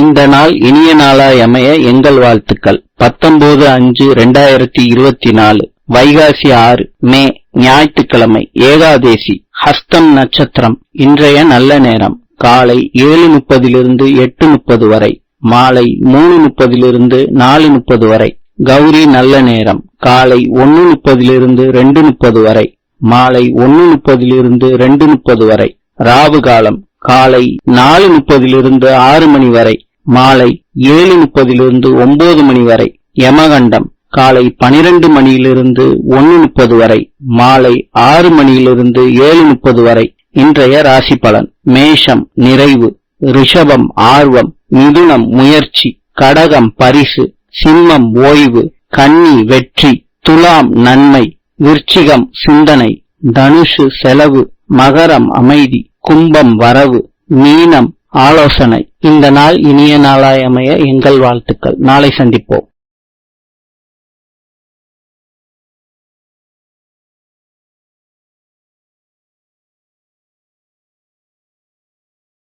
இந்த நாள் இனிய நாளாய் அமைய எங்கள் வாழ்த்துக்கள். 19/5/2024 வைகாசி 6 மே ஞாயிற்றுக்கிழமை ஏகாதேசி ஹஸ்தம் நட்சத்திரம். இன்றைய நல்ல நேரம் காலை 7:30 8:30 வரை, மாலை 3:30 4:30 வரை. கௌரி நல்ல நேரம் காலை 1:30 2:30 வரை, மாலை 1:30 2:30 வரை. ராவு காலம் காலை 4:30 6 மணி வரை, மாலை 7:30 9 மணி வரை. யமகண்டம் காலை 12 மணியிலிருந்து 1:30 வரை, மாலை 6 மணியிலிருந்து 7:30 வரை. இன்றைய ராசி பலன். மேஷம் நிறைவு, ரிஷபம் ஆர்வம், மிதுனம் முயற்சி, கடகம் பரிசு, சிம்மம் ஓய்வு, கன்னி வெற்றி, துலாம் நன்மை, விருச்சிகம் சிந்தனை, தனுஷு செலவு, மகரம் அமைதி, கும்பம் வரவு, மீனம் ஆலோசனை. இந்த நாள் இனிய நாளாய் அமைய எங்கள் வாழ்த்துக்கள். நாளை சந்திப்போம்.